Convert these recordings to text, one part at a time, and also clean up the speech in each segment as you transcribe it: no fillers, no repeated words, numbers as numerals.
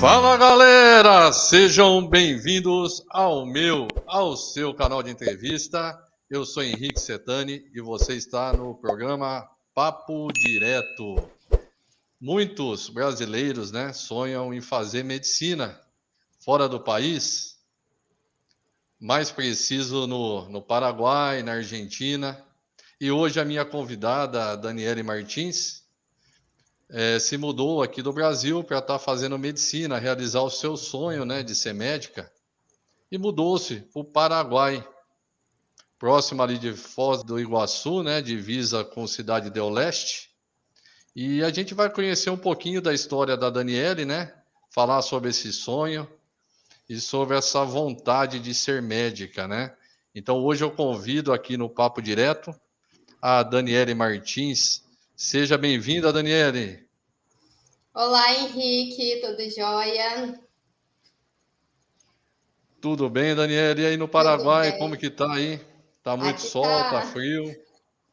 Fala galera, sejam bem-vindos ao seu canal de entrevista. Eu sou Henrique Setani e você está no programa Papo Direto. Muitos brasileiros, sonham em fazer medicina fora do país, mais preciso no Paraguai, na Argentina. E hoje a minha convidada, Daniele Martins, se mudou aqui do Brasil para estar fazendo medicina, realizar o seu sonho, de ser médica, e mudou-se para o Paraguai, próximo ali de Foz do Iguaçu, divisa com Cidade do Leste. E a gente vai conhecer um pouquinho da história da Daniele, falar sobre esse sonho e sobre essa vontade de ser médica, Então hoje eu convido aqui no Papo Direto a Daniele Martins. Seja bem-vinda, Daniele. Olá, Henrique, tudo jóia? Tudo bem, Daniele? E aí no Tudo Paraguai, como bem. que tá aí? Tá muito Aqui sol, tá tá. frio?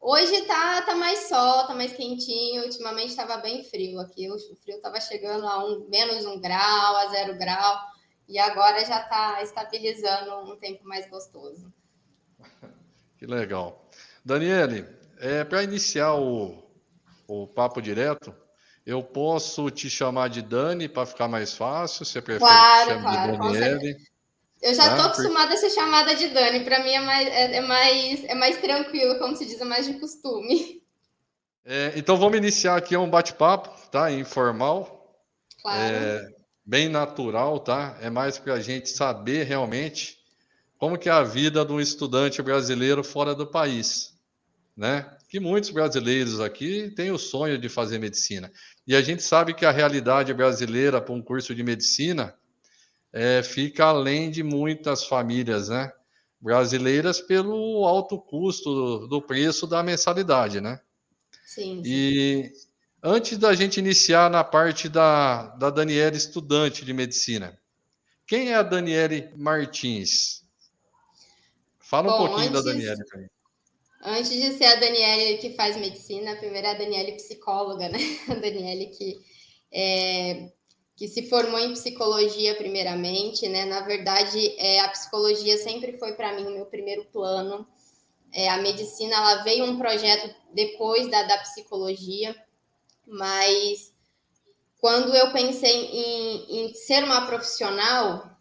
Hoje tá mais sol, tá mais quentinho. Ultimamente estava bem frio aqui. O frio estava chegando a menos 1 grau, a 0 grau. E agora já está estabilizando um tempo mais gostoso. Que legal. Daniele, para iniciar o papo direto, eu posso te chamar de Dani para ficar mais fácil? Você prefere que te Claro, chame de claro, com certeza. Daniele? Eu já estou Tá? acostumada a ser chamada de Dani. Para mim é mais tranquilo, como se diz, é mais de costume. Então vamos iniciar aqui um bate-papo, tá? Informal, Claro. bem natural, tá? É mais para a gente saber realmente como que é a vida de um estudante brasileiro fora do país, Que muitos brasileiros aqui têm o sonho de fazer medicina. E a gente sabe que a realidade brasileira para um curso de medicina fica além de muitas famílias, brasileiras pelo alto custo do preço da mensalidade, Sim, sim. E antes da gente iniciar na parte da Daniele estudante de medicina, quem é a Daniele Martins? Fala um Bom, pouquinho da antes Daniele para mim. Antes de ser a Daniele que faz medicina, a primeira é a Daniele psicóloga, né? A Daniele que se formou em psicologia primeiramente, né? Na verdade, a psicologia sempre foi para mim o meu primeiro plano. A medicina, ela veio um projeto depois da psicologia, mas quando eu pensei em ser uma profissional,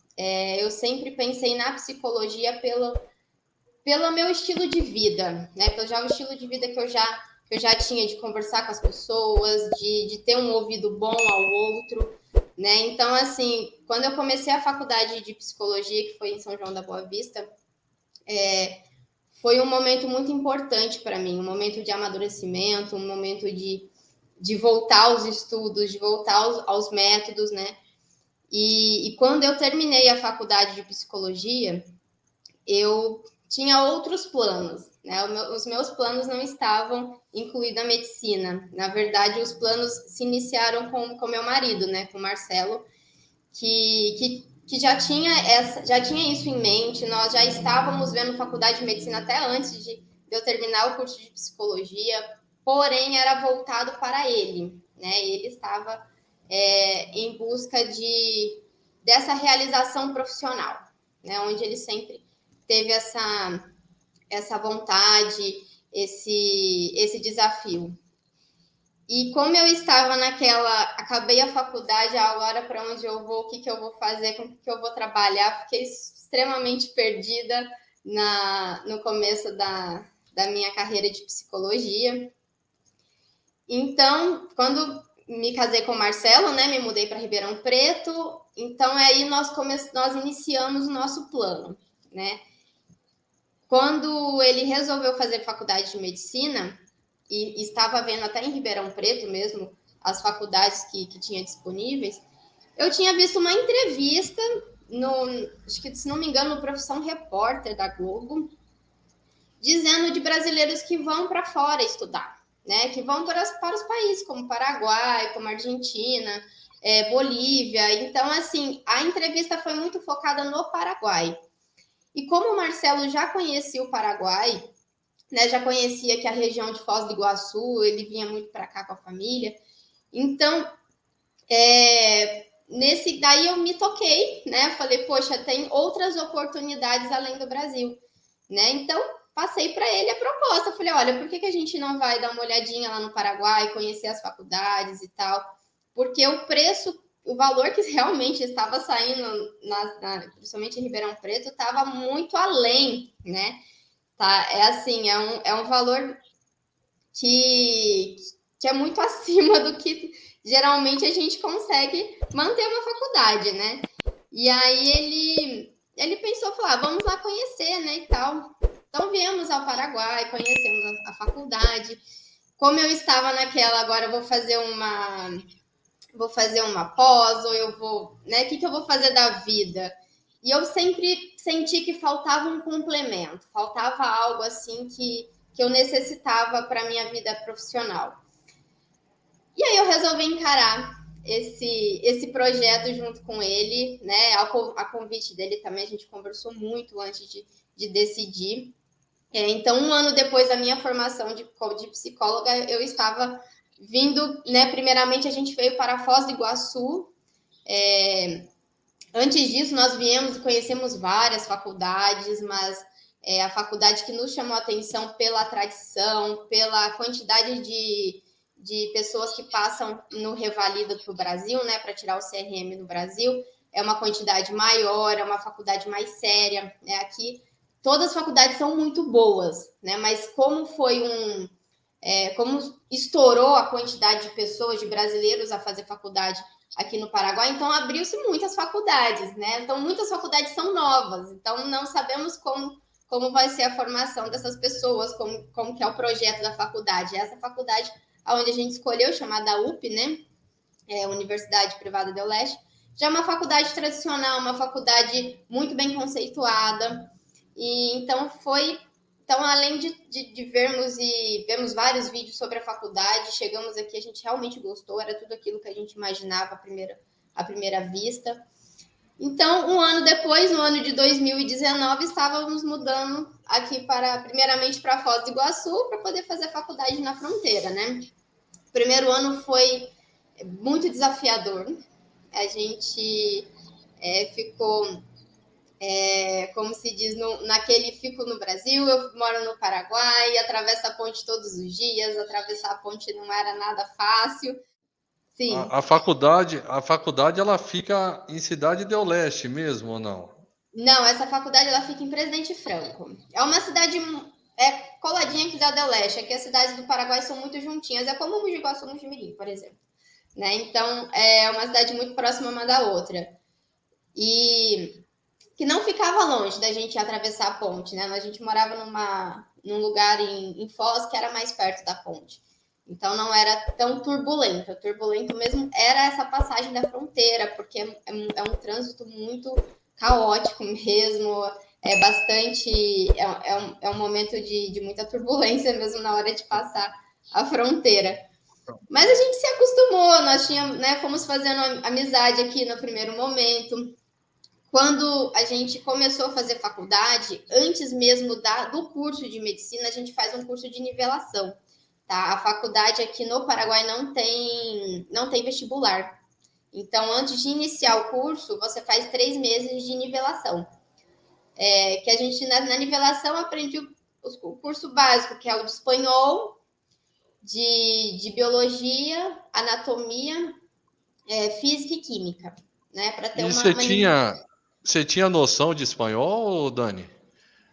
eu sempre pensei na psicologia pelo meu estilo de vida, né? Pelo já o estilo de vida que eu já tinha de conversar com as pessoas, de ter um ouvido bom ao outro, né? Então, assim, quando eu comecei a faculdade de psicologia, que foi em São João da Boa Vista, foi um momento muito importante para mim, um momento de amadurecimento, um momento de voltar aos estudos, de voltar aos métodos, né? E quando eu terminei a faculdade de psicologia, eu tinha outros planos, né? Os meus planos não estavam incluídos a medicina. Na verdade, os planos se iniciaram com meu marido, né? Com o Marcelo, que já tinha isso em mente. Nós já estávamos vendo faculdade de medicina até antes de eu terminar o curso de psicologia, porém era voltado para ele, né? Ele estava em busca dessa realização profissional, né? Onde ele sempre teve essa vontade, esse desafio. E como eu estava acabei a faculdade, agora para onde eu vou, o que eu vou fazer, com o que eu vou trabalhar, fiquei extremamente perdida no começo da minha carreira de psicologia. Então, quando me casei com o Marcelo, né, me mudei para Ribeirão Preto, então aí nós iniciamos o nosso plano, né? Quando ele resolveu fazer faculdade de medicina, e estava vendo até em Ribeirão Preto mesmo as faculdades que tinha disponíveis, eu tinha visto uma entrevista acho que se não me engano, no Profissão Repórter da Globo, dizendo de brasileiros que vão para fora estudar, né? Que vão para os países como Paraguai, como Argentina, Bolívia. Então, assim, a entrevista foi muito focada no Paraguai. E como o Marcelo já conhecia o Paraguai, né, já conhecia que a região de Foz do Iguaçu, ele vinha muito para cá com a família. Então, daí eu me toquei, né? Falei, poxa, tem outras oportunidades além do Brasil, né? Então, passei para ele a proposta. Falei, olha, por que a gente não vai dar uma olhadinha lá no Paraguai, conhecer as faculdades e tal? Porque o preço, o valor que realmente estava saindo, principalmente em Ribeirão Preto, estava muito além, né? Tá? É assim, é um valor que, que é muito acima do que geralmente a gente consegue manter uma faculdade, né? E aí ele pensou, falou, vamos lá conhecer, né, e tal. Então viemos ao Paraguai, conhecemos a faculdade. Como eu estava naquela, agora eu vou fazer uma pós, ou eu vou, né, o que eu vou fazer da vida? E eu sempre senti que faltava um complemento, faltava algo assim que eu necessitava para minha vida profissional. E aí eu resolvi encarar esse projeto junto com ele, né? A convite dele também, a gente conversou muito antes de decidir. Então, um ano depois da minha formação de psicóloga, eu estava vindo, né? Primeiramente, a gente veio para Foz do Iguaçu. Antes disso, nós viemos e conhecemos várias faculdades, mas a faculdade que nos chamou a atenção pela tradição, pela quantidade de pessoas que passam no Revalida para o Brasil, né, para tirar o CRM no Brasil, é uma quantidade maior, é uma faculdade mais séria, né? Aqui todas as faculdades são muito boas, né? Mas como estourou a quantidade de pessoas, de brasileiros a fazer faculdade aqui no Paraguai, então abriu-se muitas faculdades, né? Então muitas faculdades são novas, então não sabemos como vai ser a formação dessas pessoas, como que é o projeto da faculdade. Essa faculdade onde a gente escolheu, chamada UP, né? Universidade Privada do Leste, já é uma faculdade tradicional, uma faculdade muito bem conceituada. E então, além de vermos vários vídeos sobre a faculdade, chegamos aqui, a gente realmente gostou, era tudo aquilo que a gente imaginava à primeira vista. Então, um ano depois, no ano de 2019, estávamos mudando aqui primeiramente para Foz do Iguaçu, para poder fazer faculdade na fronteira, né? O primeiro ano foi muito desafiador. A gente ficou, como se diz, fico no Brasil, eu moro no Paraguai, atravesso a ponte todos os dias, atravessar a ponte não era nada fácil. Sim. A faculdade ela fica em Cidade do Leste mesmo ou não? Não, essa faculdade ela fica em Presidente Franco. É uma cidade coladinha aqui da Del Leste, aqui as cidades do Paraguai são muito juntinhas, é como Mogi Guaçu no Jimirim, por exemplo. Né? Então, é uma cidade muito próxima uma da outra. E que não ficava longe da gente atravessar a ponte, né? A gente morava num lugar em Foz que era mais perto da ponte. Então não era tão turbulento. Turbulento mesmo era essa passagem da fronteira, porque é um trânsito muito caótico mesmo. É bastante. É um momento de muita turbulência mesmo na hora de passar a fronteira. Mas a gente se acostumou, nós tínhamos, né, fomos fazendo amizade aqui no primeiro momento. Quando a gente começou a fazer faculdade, antes mesmo do curso de medicina, a gente faz um curso de nivelação. Tá? A faculdade aqui no Paraguai não tem vestibular. Então, antes de iniciar o curso, você faz 3 meses de nivelação. Que a gente, na nivelação, aprende o curso básico, que é o de espanhol, de biologia, anatomia, física e química, né? Para ter E uma você tinha noção de espanhol, Dani?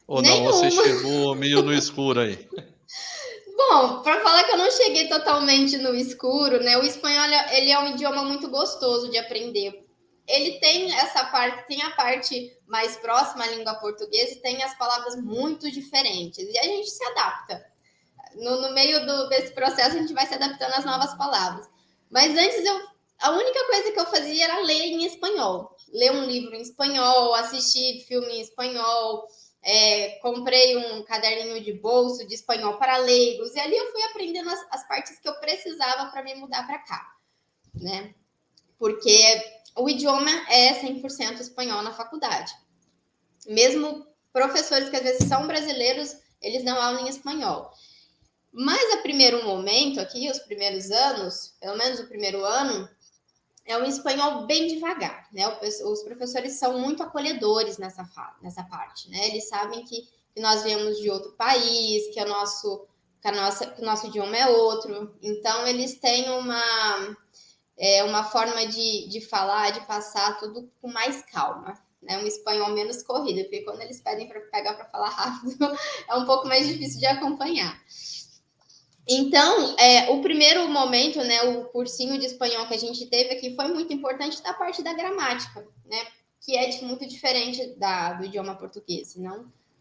Ou não? Ou você nenhuma. chegou meio no escuro aí? Bom, para falar que eu não cheguei totalmente no escuro, né? O espanhol ele é um idioma muito gostoso de aprender. Ele tem essa parte, tem a parte mais próxima à língua portuguesa e tem as palavras muito diferentes. E a gente se adapta. No meio desse processo, a gente vai se adaptando às novas palavras. Mas antes, a única coisa que eu fazia era ler em espanhol. Ler um livro em espanhol, assistir filme em espanhol, comprei um caderninho de bolso de espanhol para leigos, e ali eu fui aprendendo as partes que eu precisava para me mudar para cá, né? Porque o idioma é 100% espanhol na faculdade. Mesmo professores que às vezes são brasileiros, eles dão aula em espanhol. Mas a primeiro momento aqui, os primeiros anos, pelo menos o primeiro ano, é um espanhol bem devagar, né? Os professores são muito acolhedores nessa parte, né? Eles sabem que nós viemos de outro país, que o nosso idioma é outro. Então, eles têm uma forma de falar, de passar tudo com mais calma. Né? Um espanhol menos corrido, porque quando eles pedem para pegar para falar rápido, é um pouco mais difícil de acompanhar. Então, o primeiro momento, né, o cursinho de espanhol que a gente teve aqui foi muito importante da parte da gramática, né, que é muito diferente do idioma português.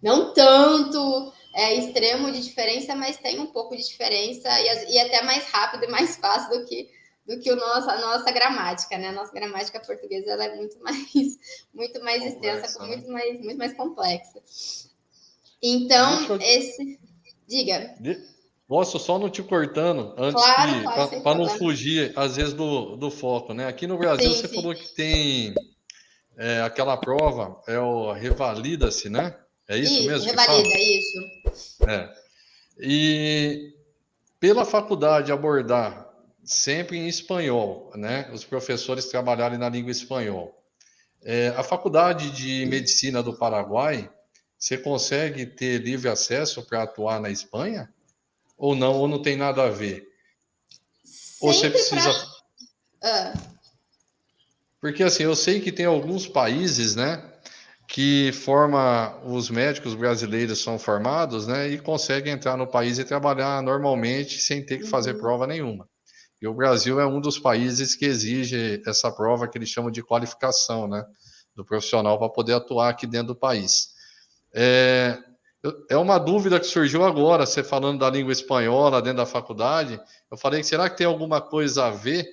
Não tanto extremo de diferença, mas tem um pouco de diferença e até mais rápido e mais fácil do que a nossa gramática, né? A nossa gramática portuguesa ela é muito mais extensa, né? muito mais complexa. Então, diga. Posso só não te cortando, antes Claro, para não fugir, às vezes, do foco, né? Aqui no Brasil, você falou que tem aquela prova, o Revalida-se, né? É isso mesmo que fala? Revalida, isso. E pela faculdade abordar sempre em espanhol, né? Os professores trabalharem na língua espanhol. A Faculdade de Medicina do Paraguai, você consegue ter livre acesso para atuar na Espanha? Ou não tem nada a ver? Ou você precisa. Porque assim, eu sei que tem alguns países, né, que os médicos brasileiros são formados, né, e conseguem entrar no país e trabalhar normalmente sem ter que fazer prova nenhuma. E o Brasil é um dos países que exige essa prova que eles chamam de qualificação, né, do profissional para poder atuar aqui dentro do país. É uma dúvida que surgiu agora, você falando da língua espanhola dentro da faculdade. Eu falei que será que tem alguma coisa a ver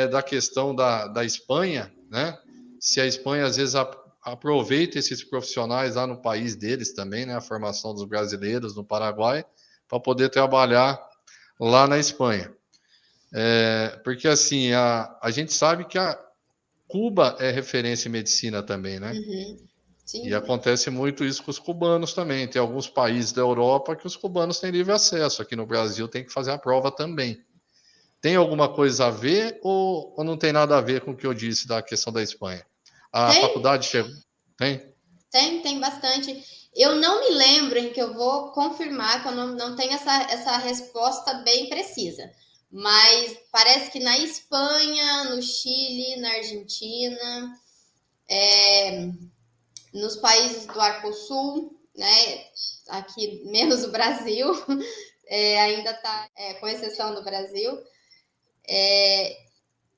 da questão da Espanha, né? Se a Espanha às vezes aproveita esses profissionais lá no país deles também, né? A formação dos brasileiros no Paraguai, para poder trabalhar lá na Espanha. Porque assim, a gente sabe que a Cuba é referência em medicina também, né? Sim. E acontece muito isso com os cubanos também. Tem alguns países da Europa que os cubanos têm livre acesso. Aqui no Brasil tem que fazer a prova também. Tem alguma coisa a ver ou não tem nada a ver com o que eu disse da questão da Espanha? A faculdade chegou. Tem? Tem bastante. Eu não me lembro, em que eu vou confirmar, que eu não tenho essa resposta bem precisa. Mas parece que na Espanha, no Chile, na Argentina, nos países do Arcosul, né? Aqui menos o Brasil, ainda está, com exceção do Brasil,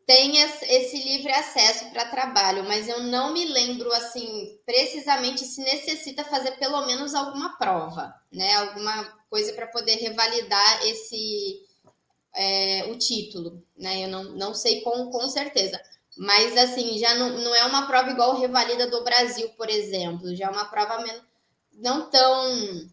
tem esse livre acesso para trabalho, mas eu não me lembro assim precisamente se necessita fazer pelo menos alguma prova, né? Alguma coisa para poder revalidar o título, né? Eu não sei com certeza. Mas assim, já não é uma prova igual o Revalida do Brasil, por exemplo. Já é uma prova não tão.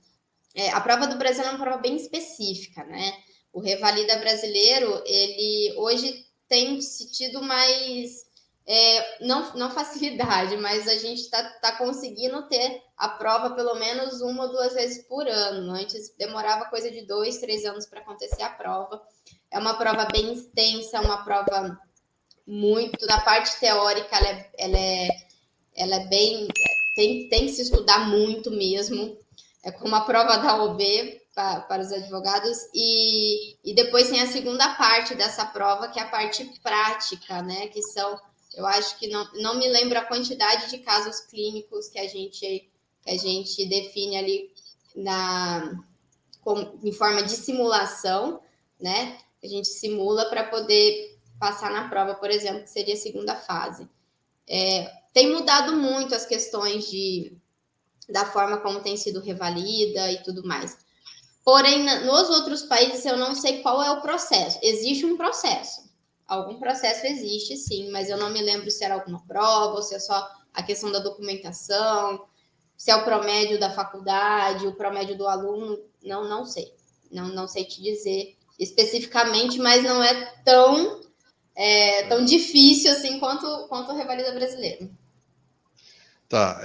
A prova do Brasil é uma prova bem específica, né? O Revalida brasileiro, ele hoje tem se tido mais. Não facilidade, mas a gente está conseguindo ter a prova pelo menos 1 ou 2 vezes por ano. Antes demorava coisa de 2, 3 anos para acontecer a prova. É uma prova bem extensa, uma prova muito. Na parte teórica, ela é bem. Tem que se estudar muito mesmo. É como a prova da OB para os advogados, e depois tem a segunda parte dessa prova, que é a parte prática, né? Que são, eu acho que não me lembro a quantidade de casos clínicos que a gente define ali em forma de simulação, né? A gente simula para poder passar na prova, por exemplo, que seria a segunda fase. Tem mudado muito as questões da forma como tem sido revalida e tudo mais. Porém, nos outros países, eu não sei qual é o processo. Existe um processo. Algum processo existe, sim, mas eu não me lembro se era alguma prova, ou se é só a questão da documentação, se é o promédio da faculdade, o promédio do aluno, não sei. Não sei te dizer especificamente, mas não é tão difícil assim quanto o Revalida brasileiro. Tá.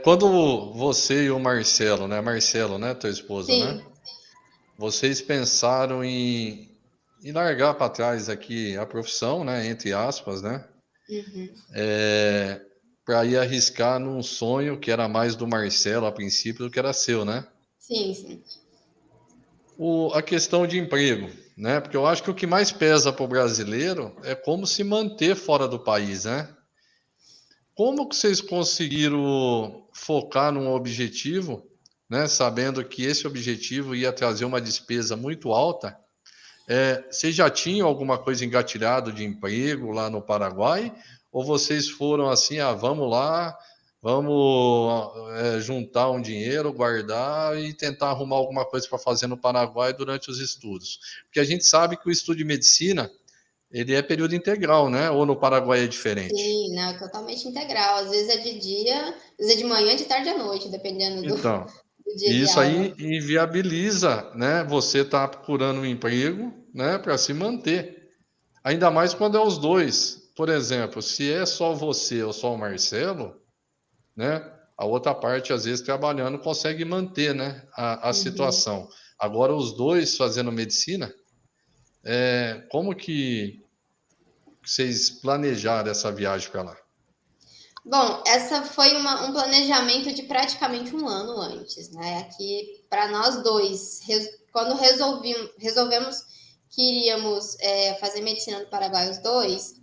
Quando você e o Marcelo, né? Marcelo, né? Tua esposa, Sim. né? Vocês pensaram em e largar para trás aqui a profissão, né, entre aspas, né, Uhum. para ir arriscar num sonho que era mais do Marcelo a princípio do que era seu, né? Sim, sim. A questão de emprego, né? Porque eu acho que o que mais pesa para o brasileiro é como se manter fora do país, né? Como que vocês conseguiram focar num objetivo, né? Sabendo que esse objetivo ia trazer uma despesa muito alta. Vocês já tinham alguma coisa engatilhado de emprego lá no Paraguai? Ou vocês foram assim, vamos lá, vamos juntar um dinheiro, guardar e tentar arrumar alguma coisa para fazer no Paraguai durante os estudos? Porque a gente sabe que o estudo de medicina, ele é período integral, né? Ou no Paraguai é diferente? Sim, não, totalmente integral. Às vezes é de dia, às vezes é de manhã, de tarde à noite, dependendo do, Então, do dia e de isso aí aula. inviabiliza, né? Você tá procurando um emprego, né, para se manter. Ainda mais quando é os dois. Por exemplo, se é só você ou só o Marcelo, né? A outra parte, às vezes, trabalhando, consegue manter, né, a Uhum. situação. Agora, os dois fazendo medicina, como que vocês planejaram essa viagem para lá? Bom, essa foi um planejamento de praticamente um ano antes, né? Aqui, para nós dois, quando resolvemos que iríamos fazer medicina no Paraguai os dois,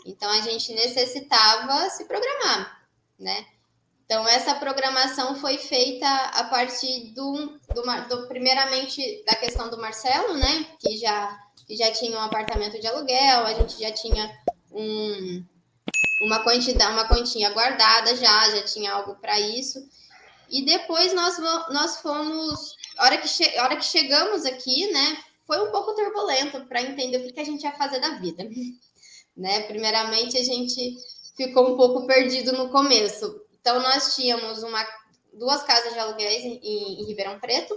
então a gente necessitava se programar, né? Então, essa programação foi feita a partir primeiramente, da questão do Marcelo, né? Que já tinha um apartamento de aluguel, a gente já tinha um, uma quantia guardada, já tinha algo para isso. E depois nós fomos. A hora que chegamos aqui, né? Foi um pouco turbulento para entender o que a gente ia fazer da vida, né? Primeiramente, a gente ficou um pouco perdido no começo. Então, nós tínhamos duas casas de aluguéis em Ribeirão Preto,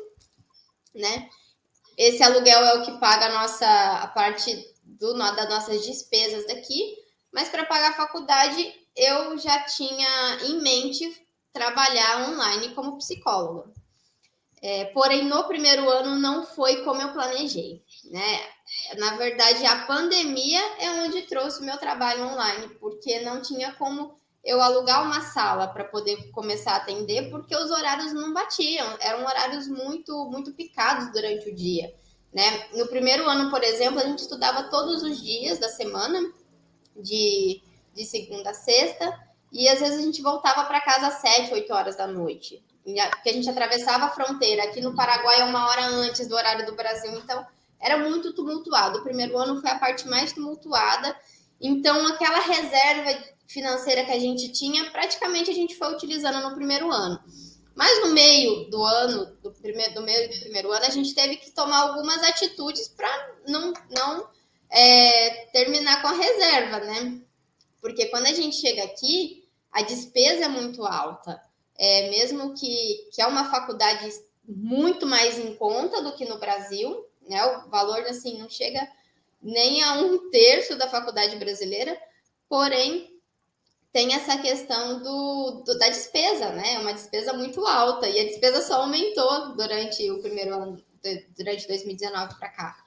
né? Esse aluguel é o que paga a parte das nossas despesas daqui, mas para pagar a faculdade, eu já tinha em mente trabalhar online como psicóloga. Porém, no primeiro ano não foi como eu planejei, né? Na verdade, a pandemia é onde trouxe o meu trabalho online, porque não tinha como eu alugar uma sala para poder começar a atender, porque os horários não batiam, eram horários muito picados durante o dia, né? No primeiro ano, por exemplo, a gente estudava todos os dias da semana, de, de segunda a sexta, e às vezes a gente voltava para casa às 7, 8 horas da noite, porque a gente atravessava a fronteira. Aqui no Paraguai é uma hora antes do horário do Brasil, então era muito tumultuado. O primeiro ano foi a parte mais tumultuada, então aquela reserva financeira que a gente tinha, praticamente a gente foi utilizando no primeiro ano. Mas no meio do ano, do meio do primeiro ano, a gente teve que tomar algumas atitudes para não terminar com a reserva, né? Porque quando a gente chega aqui, a despesa é muito alta. Mesmo que é uma faculdade muito mais em conta do que no Brasil, né? O valor, assim, não chega nem a um terço da faculdade brasileira, porém tem essa questão da despesa, né? É uma despesa muito alta, e a despesa só aumentou durante o primeiro ano, durante 2019 para cá.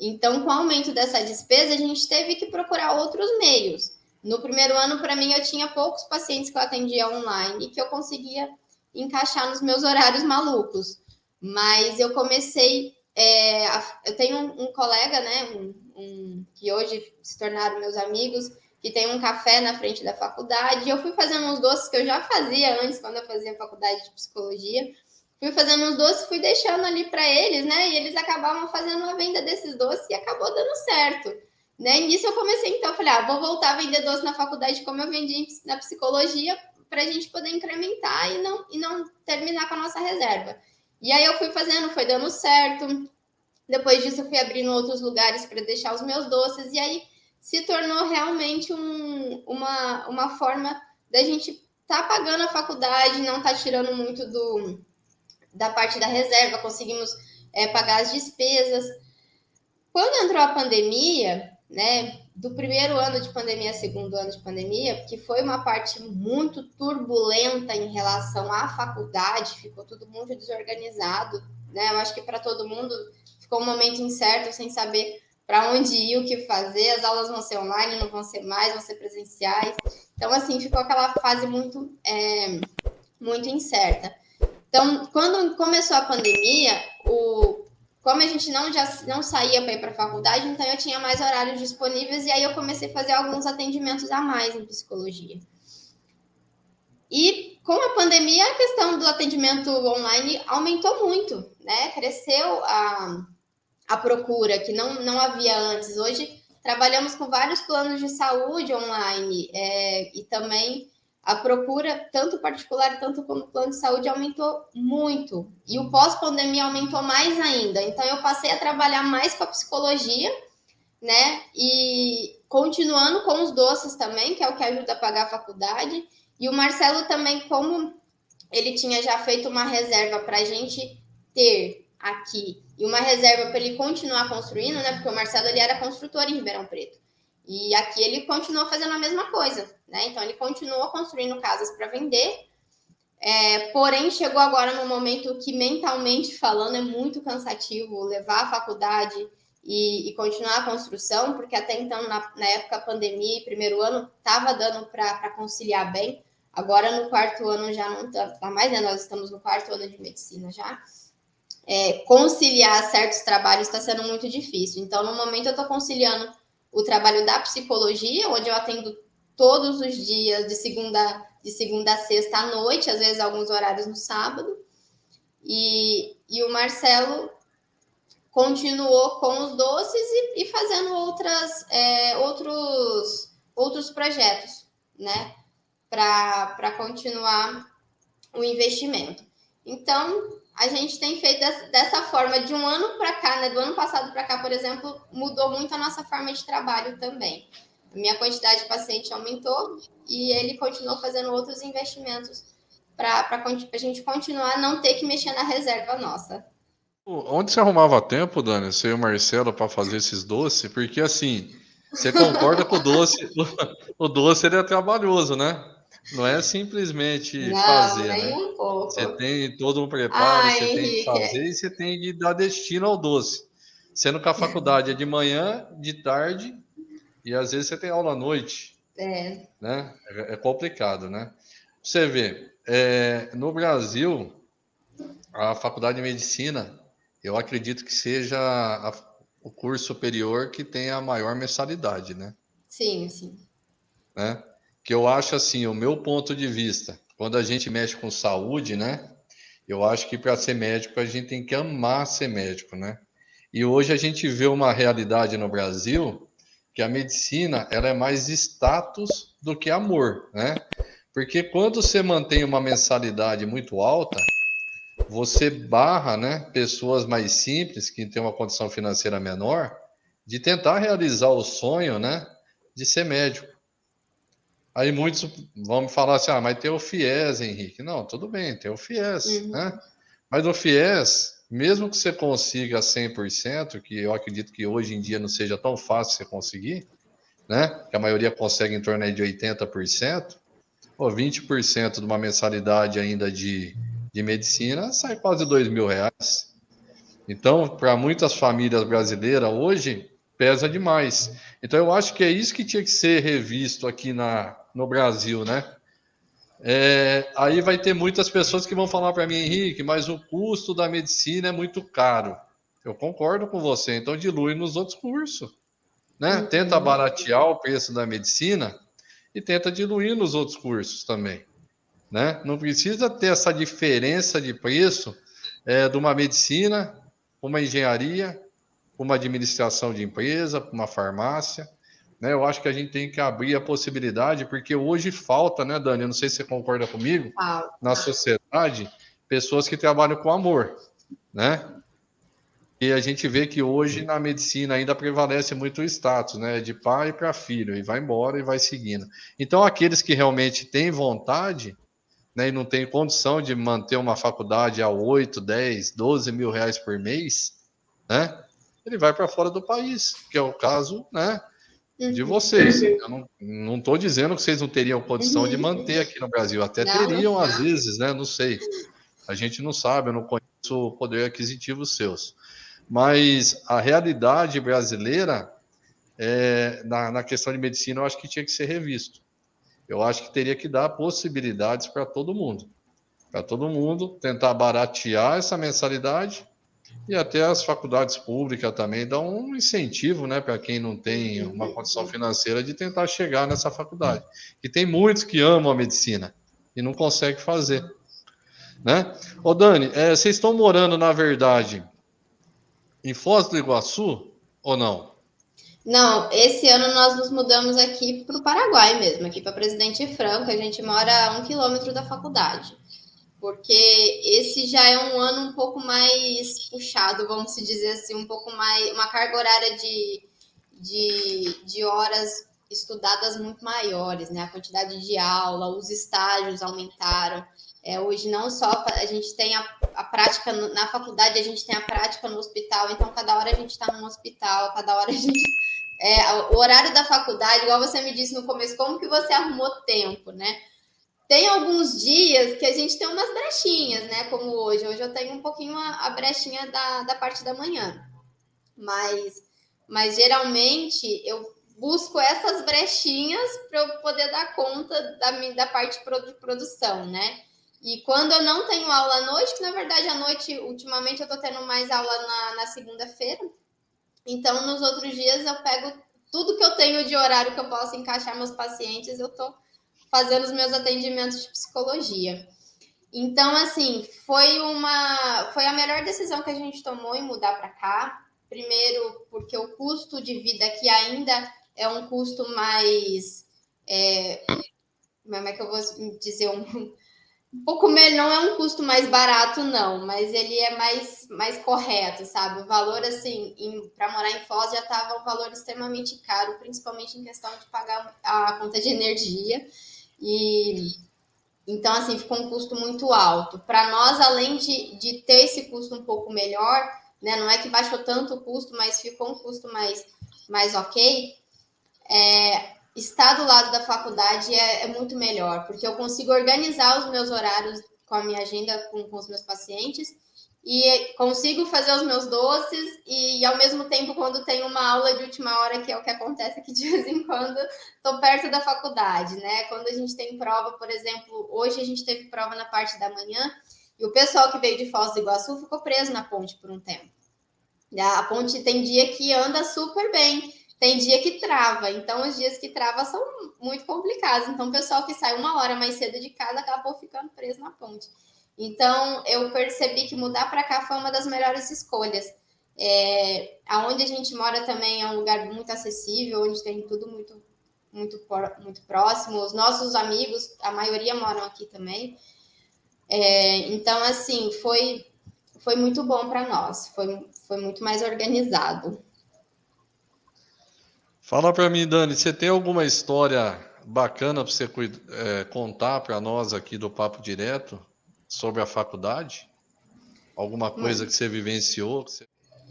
Então, com o aumento dessa despesa, a gente teve que procurar outros meios. No primeiro ano, para mim, eu tinha poucos pacientes que eu atendia online que eu conseguia encaixar nos meus horários malucos. Mas eu comecei. Eu tenho um colega, né, que hoje se tornaram meus amigos, que tem um café na frente da faculdade. E eu fui fazendo uns doces que eu já fazia antes, quando eu fazia faculdade de psicologia. Fui fazendo uns doces, fui deixando ali para eles, né? E eles acabavam fazendo a venda desses doces e acabou dando certo. Né? E nisso eu comecei, então, eu falei, vou voltar a vender doce na faculdade como eu vendi na psicologia, para a gente poder incrementar e não terminar com a nossa reserva. E aí eu fui fazendo, foi dando certo. Depois disso, eu fui abrindo outros lugares para deixar os meus doces, e aí se tornou realmente uma forma da gente estar pagando a faculdade, não estar tirando muito da parte da reserva, conseguimos pagar as despesas. Quando entrou a pandemia, né, do primeiro ano de pandemia, segundo ano de pandemia, que foi uma parte muito turbulenta em relação à faculdade, ficou tudo muito desorganizado, né? Eu acho que para todo mundo ficou um momento incerto, sem saber para onde ir, o que fazer, as aulas vão ser online, não vão ser mais, vão ser presenciais. Então, assim, ficou aquela fase muito incerta. Então, quando começou a pandemia, como a gente não saía para ir para a faculdade, então eu tinha mais horários disponíveis e aí eu comecei a fazer alguns atendimentos a mais em psicologia. E com a pandemia, a questão do atendimento online aumentou muito, né? Cresceu a procura, que não havia antes. Hoje, trabalhamos com vários planos de saúde online e também a procura, tanto particular, tanto como plano de saúde, aumentou muito. E o pós-pandemia aumentou mais ainda. Então, eu passei a trabalhar mais com a psicologia, né? E continuando com os doces também, que é o que ajuda a pagar a faculdade. E o Marcelo também, como ele tinha já feito uma reserva para a gente ter aqui e uma reserva para ele continuar construindo, né? Porque o Marcelo ele era construtor em Ribeirão Preto. E aqui ele continuou fazendo a mesma coisa, né? Então ele continuou construindo casas para vender. Porém, chegou agora num momento que, mentalmente falando, é muito cansativo levar a faculdade e continuar a construção, porque até então, na época da pandemia e primeiro ano, estava dando para conciliar bem. Agora, no quarto ano, já não está mais, né? Nós estamos no quarto ano de medicina já. Conciliar certos trabalhos está sendo muito difícil. Então, no momento, eu estou conciliando o trabalho da psicologia, onde eu atendo todos os dias, de segunda a sexta à noite, às vezes alguns horários no sábado. E o Marcelo continuou com os doces e fazendo outros projetos, né? Para continuar o investimento. Então, a gente tem feito dessa forma, de um ano para cá, né? Do ano passado para cá, por exemplo, mudou muito a nossa forma de trabalho também. A minha quantidade de paciente aumentou e ele continuou fazendo outros investimentos para a gente continuar a não ter que mexer na reserva nossa. Onde você arrumava tempo, Dani, você e o Marcelo, para fazer esses doces? Porque, assim, você concorda que o doce, o doce ele é trabalhoso, né? Não é simplesmente Não, fazer, nem né? um pouco. Você tem todo um preparo, Ai, você tem que Henrique. fazer e você tem que dar destino ao doce. Sendo que a faculdade é de manhã, de tarde e às vezes você tem aula à noite, né? É complicado, né? Você vê, no Brasil, a faculdade de medicina, eu acredito que seja o curso superior que tem a maior mensalidade, né? Sim, sim. Né? Que eu acho assim, o meu ponto de vista, quando a gente mexe com saúde, né? Eu acho que para ser médico a gente tem que amar ser médico, né? E hoje a gente vê uma realidade no Brasil que a medicina ela é mais status do que amor, né? Porque quando você mantém uma mensalidade muito alta, você barra, né, pessoas mais simples que têm uma condição financeira menor de tentar realizar o sonho, né, de ser médico. Aí muitos vão me falar assim, mas tem o FIES, Henrique. Não, tudo bem, tem o FIES, né? Mas no FIES, mesmo que você consiga 100%, que eu acredito que hoje em dia não seja tão fácil você conseguir, né? Que a maioria consegue em torno aí de 80%, ou 20% de uma mensalidade ainda de medicina, sai quase R$ 2.000. Então, para muitas famílias brasileiras, hoje, pesa demais. Então, eu acho que é isso que tinha que ser revisto aqui no Brasil, né? Aí vai ter muitas pessoas que vão falar para mim, Henrique, mas o custo da medicina é muito caro. Eu concordo com você, então dilui nos outros cursos, né? Tenta baratear o preço da medicina e tenta diluir nos outros cursos também, né? Não precisa ter essa diferença de preço de uma medicina, uma engenharia, uma administração de empresa, uma farmácia, né? Eu acho que a gente tem que abrir a possibilidade, porque hoje falta, né, Dani? Eu não sei se você concorda comigo, na sociedade, pessoas que trabalham com amor, né? E a gente vê que hoje na medicina ainda prevalece muito o status, né? De pai para filho, e vai embora e vai seguindo. Então, aqueles que realmente têm vontade, né, e não têm condição de manter uma faculdade a 8, 10, 12 mil reais por mês, né? Ele vai para fora do país, que é o caso, né, de vocês. Eu não estou dizendo que vocês não teriam condição de manter aqui no Brasil, até teriam às vezes, né? Não sei. A gente não sabe, eu não conheço o poder aquisitivo seus. Mas a realidade brasileira, na questão de medicina, eu acho que tinha que ser revisto. Eu acho que teria que dar possibilidades para todo mundo. Para todo mundo tentar baratear essa mensalidade e até as faculdades públicas também dão um incentivo, né, para quem não tem uma condição financeira de tentar chegar nessa faculdade. E tem muitos que amam a medicina e não conseguem fazer, né? Ô Dani, vocês estão morando, na verdade, em Foz do Iguaçu ou não? Não, esse ano nós nos mudamos aqui para o Paraguai mesmo, aqui para Presidente Franco. A gente mora a 1 quilômetro da faculdade, porque esse já é um ano um pouco mais puxado, vamos dizer assim, um pouco mais, uma carga horária de horas estudadas muito maiores, né? A quantidade de aula, os estágios aumentaram. Hoje não só a gente tem a prática na faculdade, a gente tem a prática no hospital, então cada hora a gente está num hospital, cada hora a gente. O horário da faculdade, igual você me disse no começo, como que você arrumou tempo, né? Tem alguns dias que a gente tem umas brechinhas, né? Como hoje. Hoje eu tenho um pouquinho a brechinha da parte da manhã. Mas geralmente eu busco essas brechinhas para eu poder dar conta da parte de produção, né? E quando eu não tenho aula à noite, que na verdade à noite, ultimamente, eu estou tendo mais aula na segunda-feira. Então, nos outros dias, eu pego tudo que eu tenho de horário que eu posso encaixar meus pacientes, eu estou fazendo os meus atendimentos de psicologia. Então, assim, foi a melhor decisão que a gente tomou em mudar para cá. Primeiro, porque o custo de vida aqui ainda é um custo mais. Como é que eu vou dizer? Um pouco melhor, não é um custo mais barato, não, mas ele é mais correto, sabe? O valor, assim, para morar em Foz já estava um valor extremamente caro, principalmente em questão de pagar a conta de energia. E então, assim, ficou um custo muito alto. Para nós, além de ter esse custo um pouco melhor, né? Não é que baixou tanto o custo, mas ficou um custo mais ok. Estar do lado da faculdade é muito melhor, porque eu consigo organizar os meus horários com a minha agenda, com os meus pacientes, e consigo fazer os meus doces, e ao mesmo tempo, quando tem uma aula de última hora, que é o que acontece aqui de vez em quando, estou perto da faculdade, né? Quando a gente tem prova, por exemplo, hoje a gente teve prova na parte da manhã, e o pessoal que veio de Foz do Iguaçu ficou preso na ponte por um tempo. A ponte tem dia que anda super bem, tem dia que trava. Então, os dias que trava são muito complicados. Então, o pessoal que sai 1 hora mais cedo de casa acabou ficando preso na ponte. Então, eu percebi que mudar para cá foi uma das melhores escolhas. Aonde a gente mora também é um lugar muito acessível, onde tem tudo muito próximo. Os nossos amigos, a maioria moram aqui também. Então, assim, foi muito bom para nós. Foi muito mais organizado. Fala para mim, Dani, você tem alguma história bacana para você contar para nós aqui do Papo Direto sobre a faculdade? Alguma coisa que você vivenciou?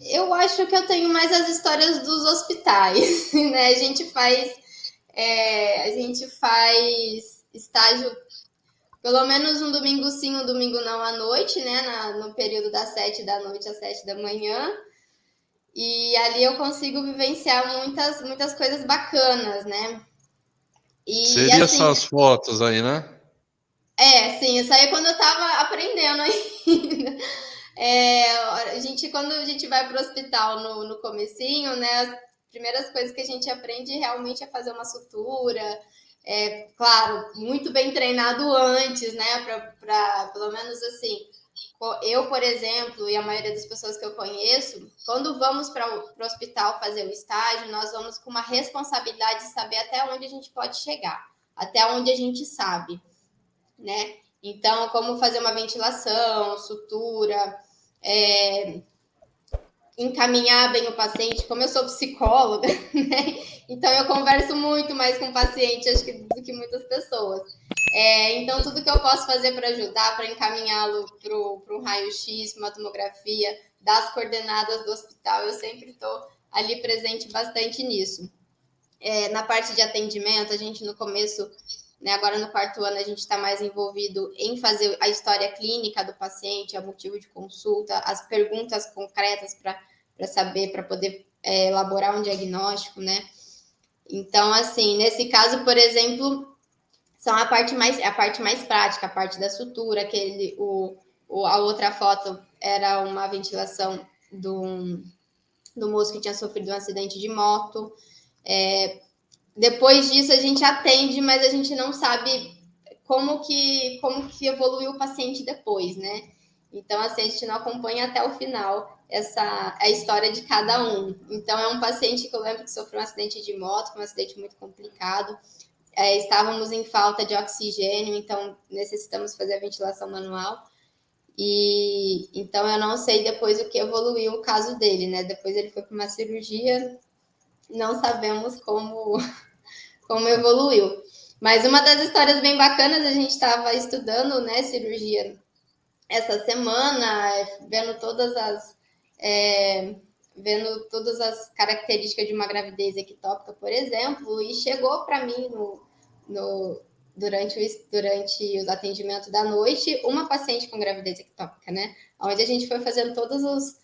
Eu acho que eu tenho mais as histórias dos hospitais, né? A gente faz estágio pelo menos um domingo sim, um domingo não à noite, né? No período das 7 da noite às 7 da manhã. E ali eu consigo vivenciar muitas coisas bacanas, né? E Seria assim, essas fotos aí, né? sim, isso aí é quando eu tava aprendendo ainda. Quando a gente vai para o hospital no comecinho, né? As primeiras coisas que a gente aprende realmente é fazer uma sutura. Claro, muito bem treinado antes, né? Para pelo menos assim, eu, por exemplo, e a maioria das pessoas que eu conheço, quando vamos para o hospital fazer o estágio, nós vamos com uma responsabilidade de saber até onde a gente pode chegar, até onde a gente sabe, né? Então, como fazer uma ventilação, sutura, encaminhar bem o paciente. Como eu sou psicóloga, né? Então eu converso muito mais com o paciente, acho que do que muitas pessoas. Então, tudo que eu posso fazer para ajudar, para encaminhá-lo para um raio-x, uma tomografia, dar as coordenadas do hospital, eu sempre estou ali presente bastante nisso. Na parte de atendimento, a gente no começo, né, agora no 4º ano, a gente está mais envolvido em fazer a história clínica do paciente, o motivo de consulta, as perguntas concretas para saber, para poder elaborar um diagnóstico, né? Então, assim, nesse caso, por exemplo, são a parte mais prática, a parte da sutura, a outra foto era uma ventilação do moço que tinha sofrido um acidente de moto. Depois disso, a gente atende, mas a gente não sabe como que evoluiu o paciente depois, né? Então, assim, a gente não acompanha até o final a história de cada um. Então, é um paciente que eu lembro que sofreu um acidente de moto, foi um acidente muito complicado. Estávamos em falta de oxigênio, então necessitamos fazer a ventilação manual. E então eu não sei depois o que evoluiu o caso dele, né? Depois ele foi para uma cirurgia, não sabemos como evoluiu. Mas uma das histórias bem bacanas, a gente estava estudando, né, cirurgia essa semana, vendo todas as características de uma gravidez ectópica, por exemplo, e chegou para mim durante os atendimentos da noite uma paciente com gravidez ectópica, né? Onde a gente foi fazendo todos os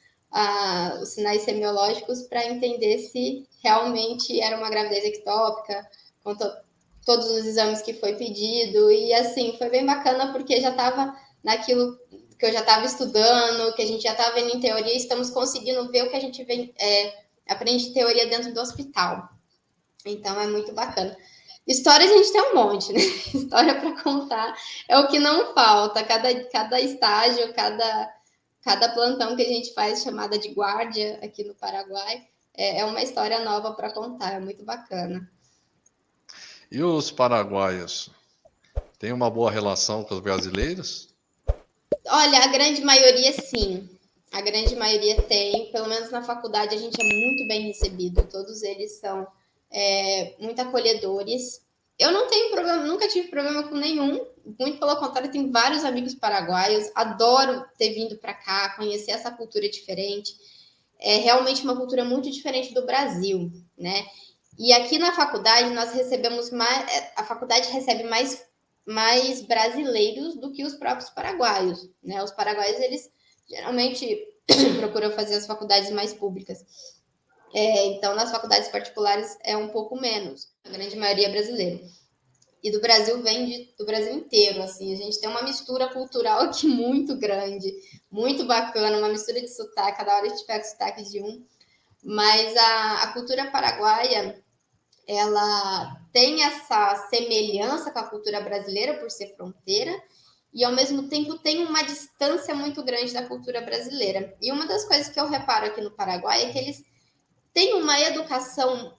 sinais semiológicos para entender se realmente era uma gravidez ectópica, com todos os exames que foi pedido, e assim, foi bem bacana porque já estava naquilo que eu já estava estudando, que a gente já estava vendo em teoria, estamos conseguindo ver o que a gente aprende de teoria dentro do hospital. Então, é muito bacana. História a gente tem um monte, né? História para contar é o que não falta. Cada estágio, cada plantão que a gente faz, chamada de guarda aqui no Paraguai, é uma história nova para contar, é muito bacana. E os paraguaios? Têm uma boa relação com os brasileiros? Olha, a grande maioria sim. A grande maioria tem, pelo menos na faculdade a gente é muito bem recebido. Todos eles são muito acolhedores. Eu não tenho problema, nunca tive problema com nenhum. Muito pelo contrário, tenho vários amigos paraguaios. Adoro ter vindo para cá, conhecer essa cultura diferente. É realmente uma cultura muito diferente do Brasil, né? E aqui na faculdade nós recebemos mais, a faculdade recebe mais brasileiros do que os próprios paraguaios, né? Os paraguaios, eles geralmente procuram fazer as faculdades mais públicas. Então, nas faculdades particulares é um pouco menos. A grande maioria é brasileira. E do Brasil vem do Brasil inteiro, assim. A gente tem uma mistura cultural aqui muito grande, muito bacana, uma mistura de sotaque. Cada hora a gente pega o sotaque de um. Mas a cultura paraguaia, ela tem essa semelhança com a cultura brasileira por ser fronteira e ao mesmo tempo tem uma distância muito grande da cultura brasileira. E uma das coisas que eu reparo aqui no Paraguai é que eles têm uma educação,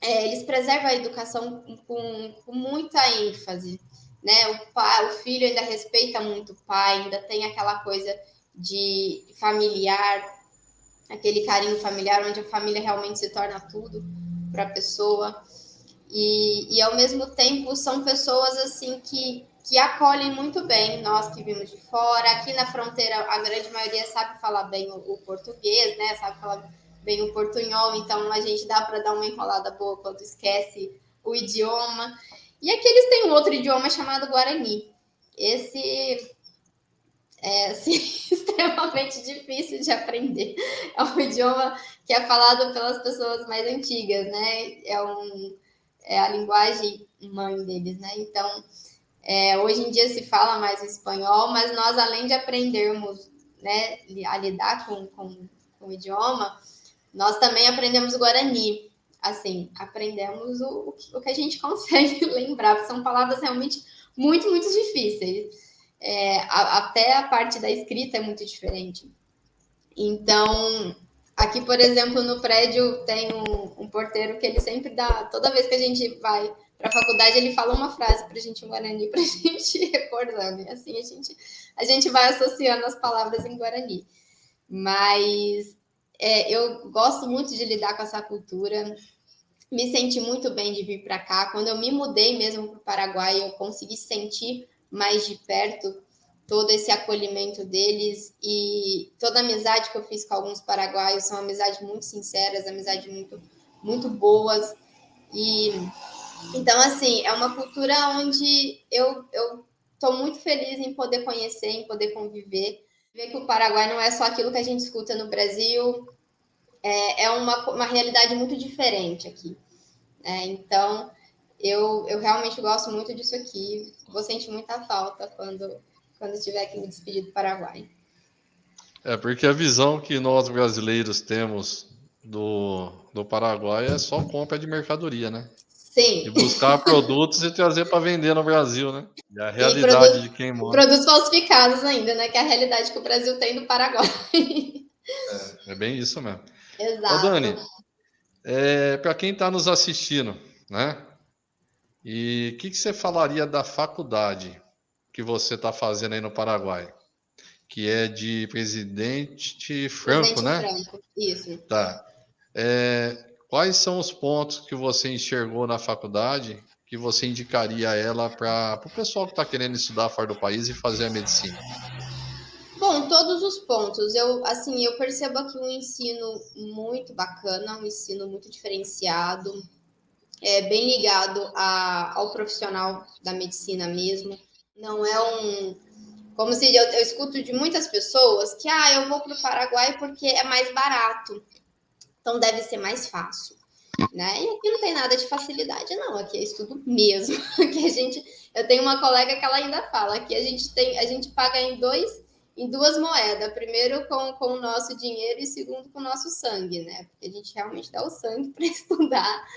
eles preservam a educação com muita ênfase, né? O filho ainda respeita muito o pai, ainda tem aquela coisa de familiar, aquele carinho familiar onde a família realmente se torna tudo para a pessoa. E ao mesmo tempo são pessoas assim que acolhem muito bem nós que vimos de fora. Aqui na fronteira a grande maioria sabe falar bem o português, né? Sabe falar bem o portunhol, então a gente dá para dar uma enrolada boa quando esquece o idioma. E aqui eles têm um outro idioma chamado Guarani. Esse assim, extremamente difícil de aprender. É um idioma que é falado pelas pessoas mais antigas, né? É a linguagem mãe deles, né? Então, hoje em dia se fala mais o espanhol, mas nós, além de aprendermos, né, a lidar com o idioma, nós também aprendemos o Guarani. Assim, aprendemos o que a gente consegue lembrar, porque são palavras realmente muito, muito difíceis. Até a parte da escrita é muito diferente. Então, aqui, por exemplo, no prédio tem um porteiro que ele sempre dá, toda vez que a gente vai para a faculdade, ele fala uma frase para a gente em Guarani, para a gente ir recordando. E assim a gente vai associando as palavras em Guarani. Mas eu gosto muito de lidar com essa cultura, me senti muito bem de vir para cá. Quando eu me mudei mesmo para o Paraguai, eu consegui sentir mais de perto todo esse acolhimento deles e toda a amizade que eu fiz com alguns paraguaios são amizades muito sinceras, amizades muito, muito boas. E então, assim, é uma cultura onde eu estou muito feliz em poder conhecer, em poder conviver, ver que o Paraguai não é só aquilo que a gente escuta no Brasil, é uma realidade muito diferente aqui, né? Então, eu realmente gosto muito disso aqui. Vou sentir muita falta quando tiver que me despedir do Paraguai. Porque a visão que nós brasileiros temos do Paraguai é só compra de mercadoria, né? De Sim, buscar produtos e trazer para vender no Brasil, né? E a e realidade de quem mora. produtos falsificados ainda, né? Que é a realidade que o Brasil tem do Paraguai. É bem isso mesmo. Ô, Exato. Dani, para quem está nos assistindo, né? E o que você falaria da faculdade que você está fazendo aí no Paraguai? Que é de Presidente Franco, Presidente né? Franco, isso. Tá. Quais são os pontos que você enxergou na faculdade que você indicaria ela para o pessoal que está querendo estudar fora do país e fazer a medicina? Bom, todos os pontos. Eu percebo aqui um ensino muito bacana, um ensino muito diferenciado, bem ligado ao profissional da medicina mesmo. Não é como se eu escuto de muitas pessoas que eu vou para o Paraguai porque é mais barato, então deve ser mais fácil. Né? E aqui não tem nada de facilidade, não. Aqui é estudo mesmo. Eu tenho uma colega que ela ainda fala que a gente paga em duas moedas. Primeiro com o nosso dinheiro e segundo com o nosso sangue, né? Porque a gente realmente dá o sangue para estudar.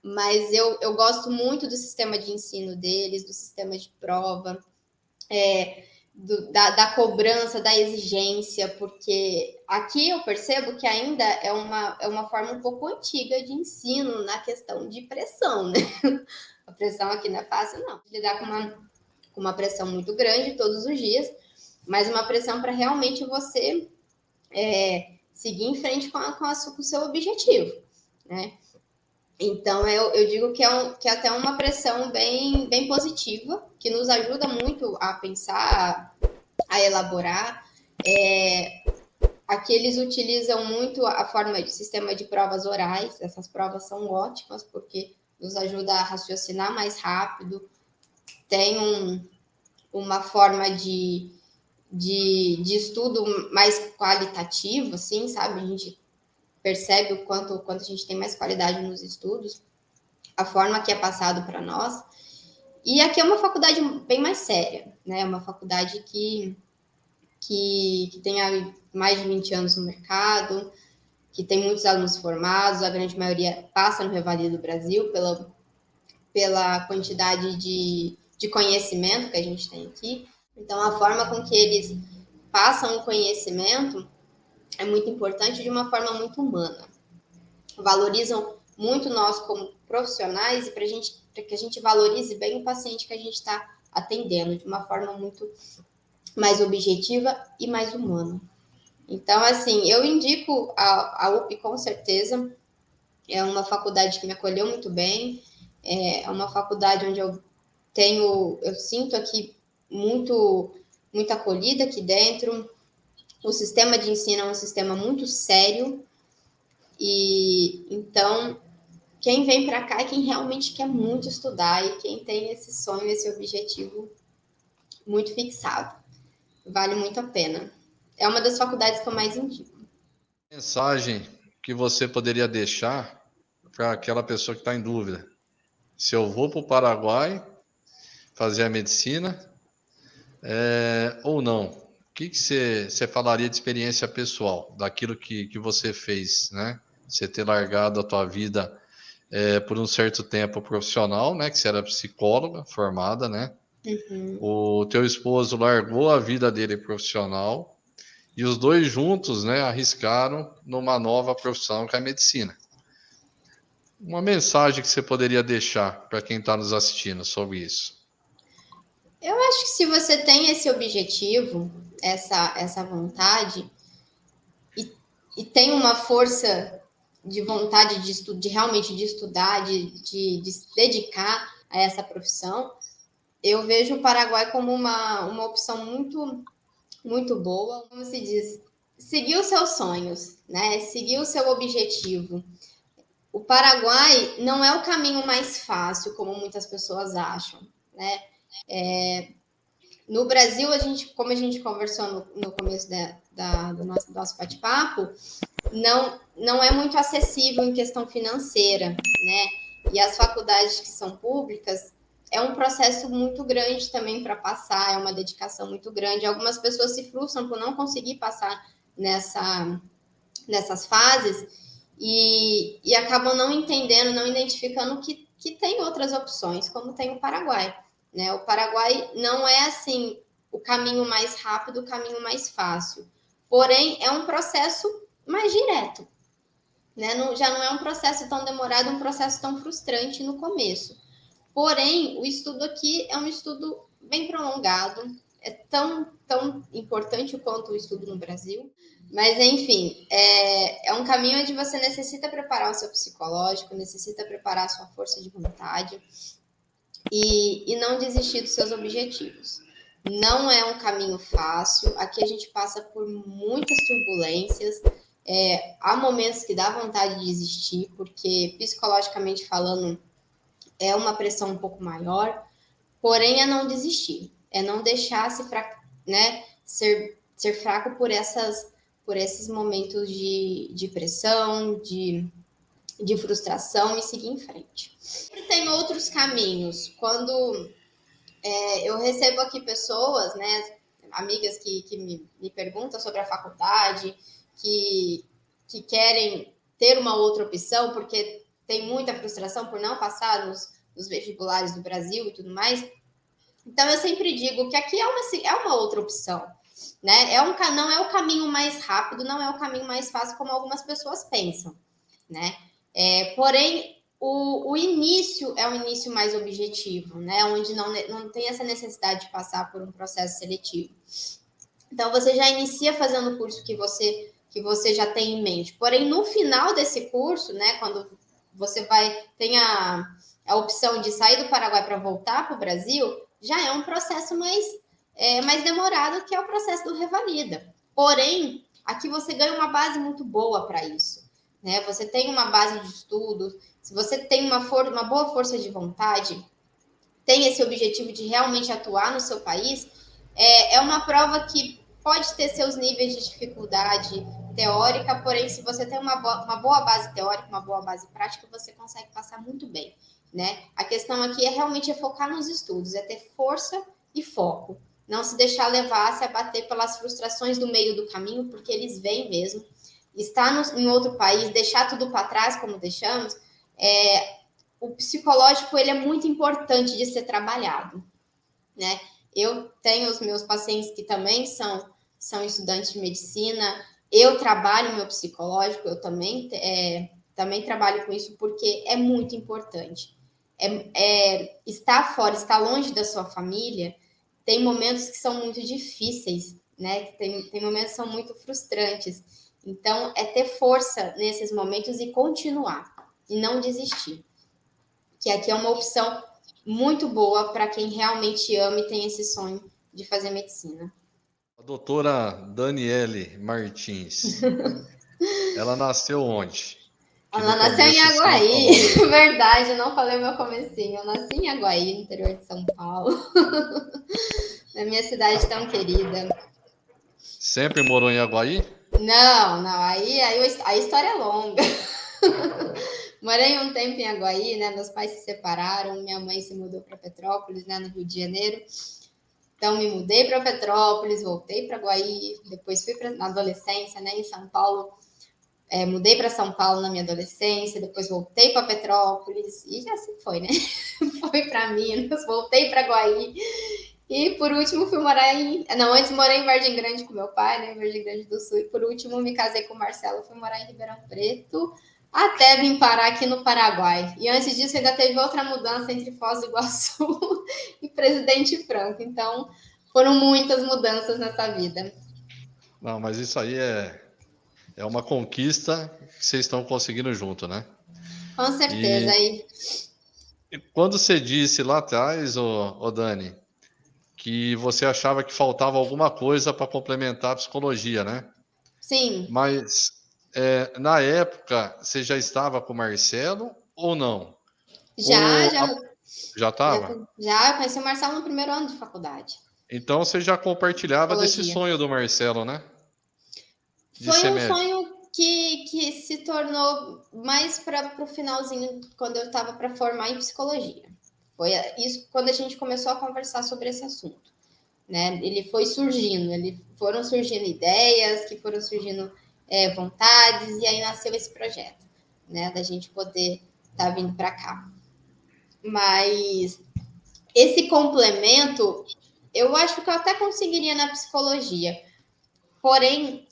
Mas eu gosto muito do sistema de ensino deles, do sistema de prova, da cobrança, da exigência, porque aqui eu percebo que ainda é uma forma um pouco antiga de ensino na questão de pressão, né? A pressão aqui não é fácil, não. Lidar com uma pressão muito grande todos os dias, mas uma pressão para realmente você seguir em frente com o seu objetivo, né? Então, eu digo que é até uma pressão bem positiva, que nos ajuda muito a pensar, a elaborar. Aqui eles utilizam muito a forma de sistema de provas orais. Essas provas são ótimas porque nos ajuda a raciocinar mais rápido. Tem uma forma de estudo mais qualitativo, assim, sabe? A gente percebe o quanto a gente tem mais qualidade nos estudos, a forma que é passado para nós. E aqui é uma faculdade bem mais séria, né? É uma faculdade que tem mais de 20 anos no mercado, que tem muitos alunos formados, a grande maioria passa no Revalia do Brasil pela quantidade de conhecimento que a gente tem aqui. Então, a forma com que eles passam o conhecimento é muito importante de uma forma muito humana. Valorizam muito nós como profissionais e para que a gente valorize bem o paciente que a gente está atendendo de uma forma muito mais objetiva e mais humana. Então, assim, eu indico a UP com certeza. É uma faculdade que me acolheu muito bem. É uma faculdade onde eu sinto aqui muita acolhida aqui dentro. O sistema de ensino é um sistema muito sério. E então, quem vem para cá é quem realmente quer muito estudar e quem tem esse sonho, esse objetivo muito fixado. Vale muito a pena. É uma das faculdades que eu mais indico. Mensagem que você poderia deixar para aquela pessoa que está em dúvida? Se eu vou para o Paraguai fazer a medicina ou não? O que você falaria de experiência pessoal, daquilo que você fez, né? Você ter largado a tua vida por um certo tempo profissional, né? Que você era psicóloga formada, né? Uhum. O teu esposo largou a vida dele profissional e os dois juntos, né, arriscaram numa nova profissão que é a medicina. Uma mensagem que você poderia deixar para quem está nos assistindo sobre isso? Eu acho que se você tem esse objetivo, essa vontade, e tem uma força de vontade de realmente de estudar, de se dedicar a essa profissão, eu vejo o Paraguai como uma opção muito boa. Como se diz, seguir os seus sonhos, né? Seguir o seu objetivo. O Paraguai não é o caminho mais fácil, como muitas pessoas acham, né? No Brasil, como a gente conversou no começo do nosso bate-papo, não é muito acessível em questão financeira, né? E as faculdades que são públicas é um processo muito grande também para passar, é uma dedicação muito grande. Algumas pessoas se frustram por não conseguir passar nessas fases e acabam não entendendo, não identificando que tem outras opções, como tem o Paraguai, né? O Paraguai não é assim o caminho mais rápido, o caminho mais fácil, porém é um processo mais direto, né? Já não é um processo tão demorado, um processo tão frustrante no começo. Porém, o estudo aqui é um estudo bem prolongado, é tão importante quanto o estudo no Brasil. Mas, enfim, é um caminho onde você necessita preparar o seu psicológico, necessita preparar a sua força de vontade e não desistir dos seus objetivos. Não é um caminho fácil, aqui a gente passa por muitas turbulências, há momentos que dá vontade de desistir, porque psicologicamente falando é uma pressão um pouco maior, porém é não desistir, é não deixar ser fraco por esses momentos de pressão, de frustração e seguir em frente. Tem outros caminhos. Quando eu recebo aqui pessoas, né, amigas que me perguntam sobre a faculdade, que querem ter uma outra opção, porque tem muita frustração por não passar nos vestibulares do Brasil e tudo mais. Então, eu sempre digo que aqui é uma outra opção, né? Não é o caminho mais rápido, não é o caminho mais fácil, como algumas pessoas pensam, né? Porém, o início é um início mais objetivo, né? Onde não tem essa necessidade de passar por um processo seletivo. Então, você já inicia fazendo o curso que você já tem em mente. Porém, no final desse curso, né? Quando você tem a opção de sair do Paraguai para voltar para o Brasil, já é um processo mais demorado, que é o processo do Revalida. Porém, aqui você ganha uma base muito boa para isso, né? Você tem uma base de estudo, se você tem uma boa força de vontade, tem esse objetivo de realmente atuar no seu país, é uma prova que pode ter seus níveis de dificuldade teórica, porém, se você tem uma boa base teórica, uma boa base prática, você consegue passar muito bem, né? A questão aqui é realmente focar nos estudos, é ter força e foco. Não se deixar levar, se abater pelas frustrações do meio do caminho, porque eles vêm mesmo. Estar em outro país, deixar tudo para trás, como deixamos, o psicológico ele é muito importante de ser trabalhado, né? Eu tenho os meus pacientes que também são estudantes de medicina, eu trabalho meu psicológico, eu também trabalho com isso, porque é muito importante. Estar fora, estar longe da sua família, tem momentos que são muito difíceis, né? Tem momentos que são muito frustrantes. Então, é ter força nesses momentos e continuar, e não desistir. Que aqui é uma opção muito boa para quem realmente ama e tem esse sonho de fazer medicina. A doutora Daniele Martins, ela nasceu onde? Que Ela no nasceu em começo você não Aguaí, falou. verdade, eu não falei o meu comecinho. Eu nasci em Aguaí, no interior de São Paulo, na minha cidade tão querida. Sempre morou em Aguaí? Não, aí a história é longa. Morei um tempo em Aguaí, né? Meus pais se separaram, minha mãe se mudou para Petrópolis, né, no Rio de Janeiro. Então, me mudei para Petrópolis, voltei para Aguaí, depois fui na adolescência, né, em São Paulo. Mudei para São Paulo na minha adolescência, depois voltei para Petrópolis e já assim foi, né? Fui para Minas, voltei para Aguaí e por último fui morar antes morei em Vargem Grande com meu pai, né, em Vargem Grande do Sul, e por último me casei com o Marcelo, fui morar em Ribeirão Preto, até vim parar aqui no Paraguai. E antes disso ainda teve outra mudança entre Foz do Iguaçu e Presidente Franco. Então, foram muitas mudanças nessa vida. Não, mas isso aí é uma conquista que vocês estão conseguindo junto, né? Com certeza. E quando você disse lá atrás, ô Dani, que você achava que faltava alguma coisa para complementar a psicologia, né? Sim. Mas na época você já estava com o Marcelo ou não? Já, Já estava? já eu conheci o Marcelo no primeiro ano de faculdade. Então você já compartilhava desse Psicologia. sonho do Marcelo, né? De Foi ser um médico. sonho que se tornou mais para o finalzinho, quando eu estava para formar em psicologia. Foi isso quando a gente começou a conversar sobre esse assunto, né? Ele foi surgindo, foram surgindo ideias, que foram surgindo vontades, e aí nasceu esse projeto, né? Da gente poder estar vindo para cá. Mas esse complemento, eu acho que eu até conseguiria na psicologia. Porém,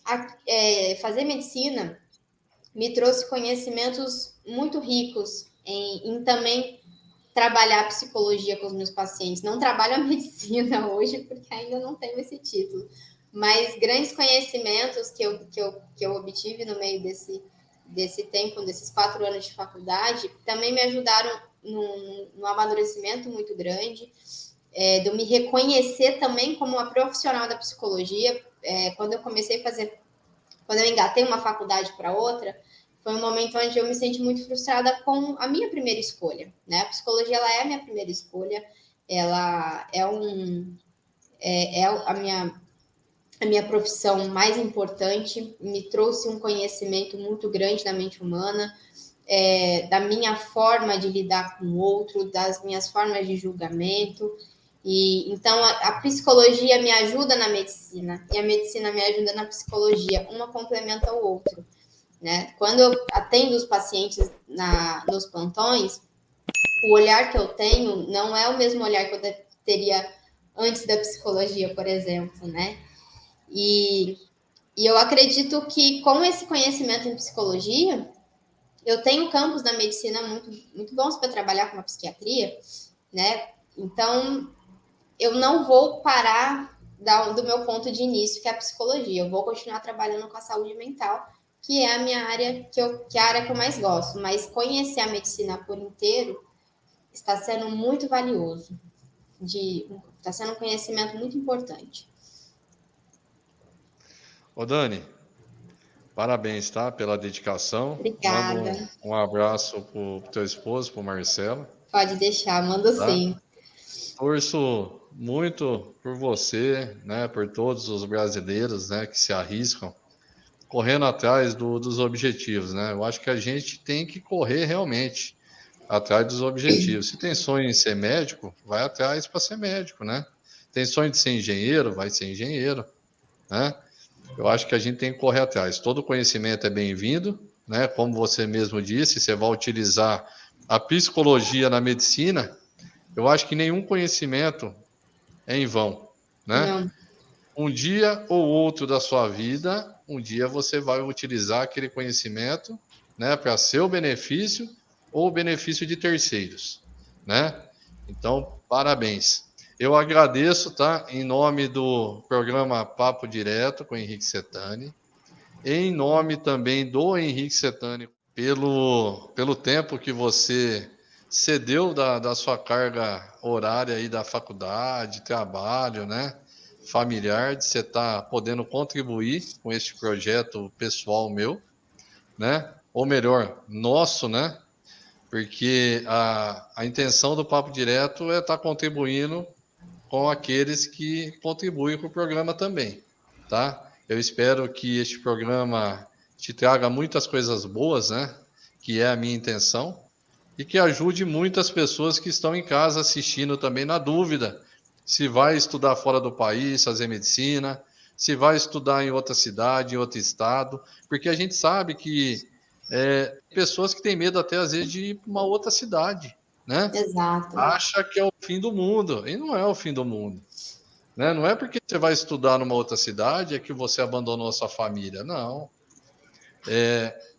fazer medicina me trouxe conhecimentos muito ricos em também trabalhar a psicologia com os meus pacientes. Não trabalho a medicina hoje, porque ainda não tenho esse título, mas grandes conhecimentos que eu obtive no meio desse tempo, desses 4 anos de faculdade, também me ajudaram num amadurecimento muito grande, de eu me reconhecer também como uma profissional da psicologia. Quando eu engatei uma faculdade para outra, foi um momento onde eu me senti muito frustrada com a minha primeira escolha, né? A psicologia, ela é a minha primeira escolha, ela é a minha profissão mais importante, me trouxe um conhecimento muito grande da mente humana, da minha forma de lidar com o outro, das minhas formas de julgamento. E então a psicologia me ajuda na medicina e a medicina me ajuda na psicologia, uma complementa o outro, né? Quando eu atendo os pacientes nos plantões, o olhar que eu tenho não é o mesmo olhar que eu teria antes da psicologia, por exemplo, né? E eu acredito que com esse conhecimento em psicologia, eu tenho campos da medicina muito, muito bons para trabalhar com a psiquiatria, né? Então, eu não vou parar do meu ponto de início, que é a psicologia. Eu vou continuar trabalhando com a saúde mental, que é a minha área, que é a área que eu mais gosto. Mas conhecer a medicina por inteiro está sendo muito valioso. Está sendo um conhecimento muito importante. Ô Dani, parabéns, tá? Pela dedicação. Mando Obrigada. um abraço pro teu esposo, pro Marcelo, Pode deixar, mando tá? sim. Torço muito por você, né? Por todos os brasileiros, né? Que se arriscam correndo atrás dos objetivos, né? Eu acho que a gente tem que correr realmente atrás dos objetivos. Se tem sonho em ser médico, vai atrás para ser médico, né? Tem sonho de ser engenheiro, vai ser engenheiro, né? Eu acho que a gente tem que correr atrás. Todo conhecimento é bem-vindo, né? Como você mesmo disse, você vai utilizar a psicologia na medicina. Eu acho que nenhum conhecimento é em vão, né? Não, Um dia ou outro da sua vida, um dia você vai utilizar aquele conhecimento, né, para seu benefício ou benefício de terceiros, né? Então, parabéns. Eu agradeço, tá? Em nome do programa Papo Direto com Henrique Setani, em nome também do Henrique Setani, pelo tempo que você cedeu da sua carga horária aí da faculdade, trabalho, né? Familiar, de você estar podendo contribuir com este projeto pessoal meu, né? Ou melhor, nosso, né? Porque a intenção do Papo Direto é estar contribuindo com aqueles que contribuem com o programa também, tá? Eu espero que este programa te traga muitas coisas boas, né? Que é a minha intenção, e que ajude muitas pessoas que estão em casa assistindo também na dúvida se vai estudar fora do país, fazer medicina, se vai estudar em outra cidade, em outro estado, porque a gente sabe que pessoas que têm medo até às vezes de ir para uma outra cidade, né? exato. Acha que é o fim do mundo, e não é o fim do mundo, né? Não é porque você vai estudar numa outra cidade é que você abandonou a sua família, não.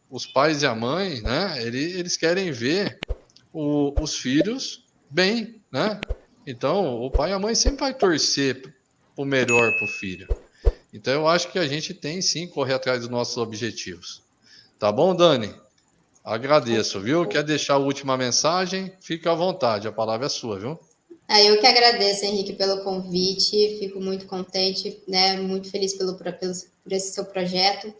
Os pais e a mãe, né? Eles querem ver os filhos bem, né? Então, o pai e a mãe sempre vai torcer o melhor para o filho. Então, eu acho que a gente tem sim que correr atrás dos nossos objetivos. Tá bom, Dani? Agradeço, viu? Quer deixar a última mensagem? Fique à vontade, a palavra é sua, viu? Eu que agradeço, Henrique, pelo convite. Fico muito contente, né? Muito feliz por esse seu projeto,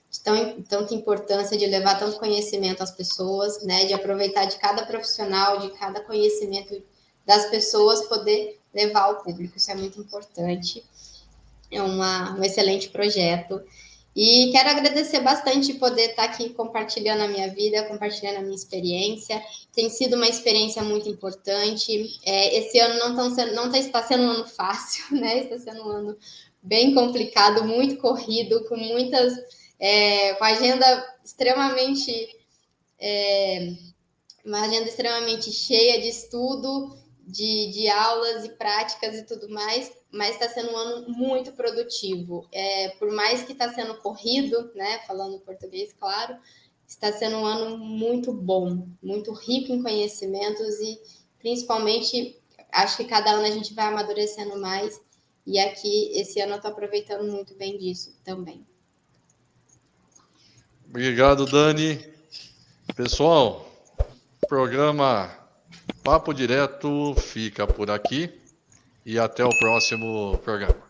de tanta importância de levar tanto conhecimento às pessoas, né? De aproveitar de cada profissional, de cada conhecimento das pessoas, poder levar ao público. Isso é muito importante. É um excelente projeto. E quero agradecer bastante poder estar aqui compartilhando a minha vida, compartilhando a minha experiência. Tem sido uma experiência muito importante. Esse ano não está sendo um ano fácil, né? Está sendo um ano bem complicado, muito corrido, com com a agenda extremamente uma agenda extremamente cheia de estudo, de aulas e práticas e tudo mais, mas está sendo um ano muito produtivo. Por mais que está sendo corrido, né, falando português, claro, está sendo um ano muito bom, muito rico em conhecimentos e, principalmente, acho que cada ano a gente vai amadurecendo mais e aqui, esse ano, eu estou aproveitando muito bem disso também. Obrigado, Dani. Pessoal, o programa Papo Direto fica por aqui e até o próximo programa.